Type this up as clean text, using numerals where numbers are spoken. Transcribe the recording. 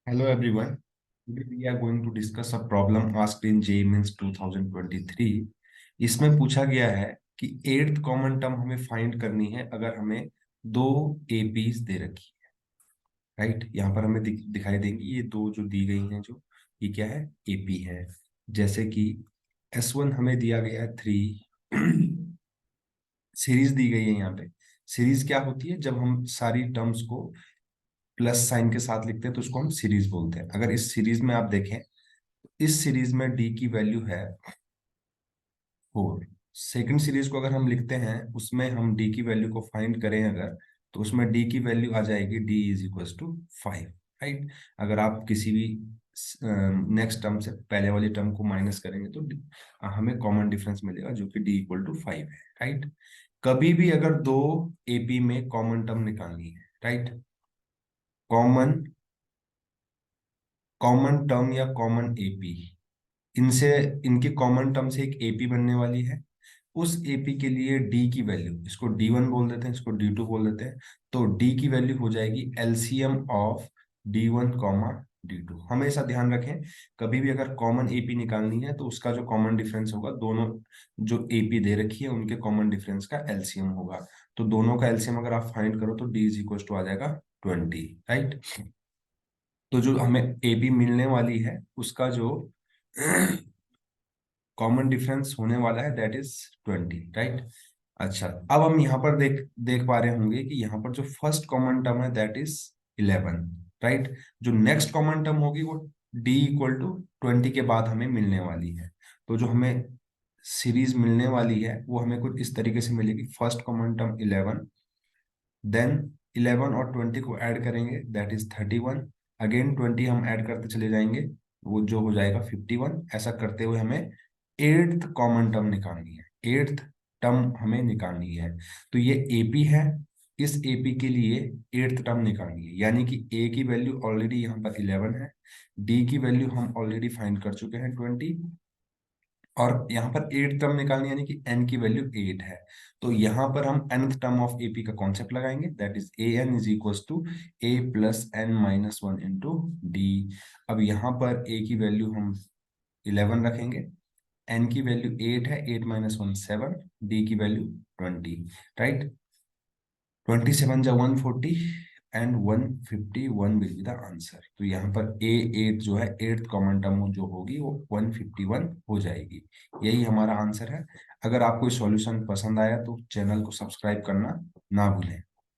Hello everyone. Today we are going to discuss a problem asked in JEE Mains 2023. इसमें पूछा गया है कि एट्थ कॉमन टर्म हमें फाइंड करनी है अगर हमें दो एपीज दे रखी है। राइट, यहाँ पर हमें दिखाई देंगी ये दो जो दी गई हैं, जो ये क्या है, एपी है। जैसे कि S1 हमें दिया गया है 3। सीरीज दी गई है यहाँ पे। सीरीज क्या होती है? जब हम सारी टर्म्स को प्लस साइन के साथ लिखते हैं तो उसको हम सीरीज बोलते हैं। अगर इस सीरीज में आप देखें, इस सीरीज में डी की वैल्यू है 4। सेकंड सीरीज को अगर हम लिखते हैं, उसमें हम डी की वैल्यू को फाइंड करें अगर, तो उसमें डी की वैल्यू आ जाएगी d is equal to 5। Right, अगर आप किसी भी नेक्स्ट टर्म से पहले वाली टर्म को माइनस करेंगे तो हमें कॉमन डिफरेंस मिलेगा जो कि डी इक्वल टू 5 है। राइट, कभी भी अगर दो एपी में कॉमन टर्म निकालनी है, राइट, कॉमन कॉमन टर्म या कॉमन एपी, इनसे इनके कॉमन टर्म से एक एपी बनने वाली है। उस एपी के लिए डी की वैल्यू, इसको D1 बोल देते हैं, इसको D2 बोल देते हैं। तो डी की वैल्यू हो जाएगी LCM of D1 comma D2। हमेशा ध्यान रखें, कभी भी अगर कॉमन एपी निकालनी है तो उसका जो कॉमन डिफरेंस होगा, दोनों जो एपी दे रखी है उनके कॉमन डिफरेंस का एलसीएम होगा। तो दोनों का एलसीएम अगर आप फाइंड करो तो डी इज इक्वल टू आ जाएगा 20। राइट, तो जो हमें एपी मिलने वाली है उसका जो कॉमन डिफरेंस होने वाला है दैट इज 20। राइट, अच्छा, अब हम यहाँ पर देख देख पा रहे होंगे कि यहाँ पर जो फर्स्ट कॉमन टर्म है दैट इज 11। राइट, जो नेक्स्ट कॉमन टर्म होगी वो डी इक्वल टू 20 के बाद हमें मिलने वाली है। तो जो हमें सीरीज मिलने वाली है वो हमें कुछ इस तरीके से मिलेगी। फर्स्ट कॉमन टर्म 11, देन 11 और 20 को ऐड करेंगे दैट इज 31। अगेन 20 हम ऐड करते चले जाएंगे, वो जो हो जाएगा 51। ऐसा करते हुए हमें एट्थ कॉमन टर्म निकालनी है। एट्थ टर्म हमें निकालनी है, तो ये एपी है। इस एपी के लिए एट्थ टर्म निकालनी है, यानी कि ए की वैल्यू ऑलरेडी यहाँ पर 11 है, डी की वैल्यू हम ऑलरेडी फाइंड कर चुके हैं 20, और यहाँ पर एट टर्म निकालनी है, यानी कि एन की वैल्यू 8 है। तो यहाँ पर हम nth टर्म ऑफ एपी का कॉन्सेप्ट लगाएंगे that is a n is equal to a plus n minus one into d. अब यहाँ पर ए की वैल्यू हम 11 रखेंगे, एन की वैल्यू 8 है, 8 माइनस वन 7, डी की वैल्यू 20। राइट, 27 जा 140 and 151 will be the answer. तो यहाँ पर ए एट जो है, एट्थ कॉमन टर्म जो होगी वो 151 हो जाएगी। यही हमारा आंसर है। अगर आपको सॉल्यूशन पसंद आया तो चैनल को सब्सक्राइब करना ना भूलें।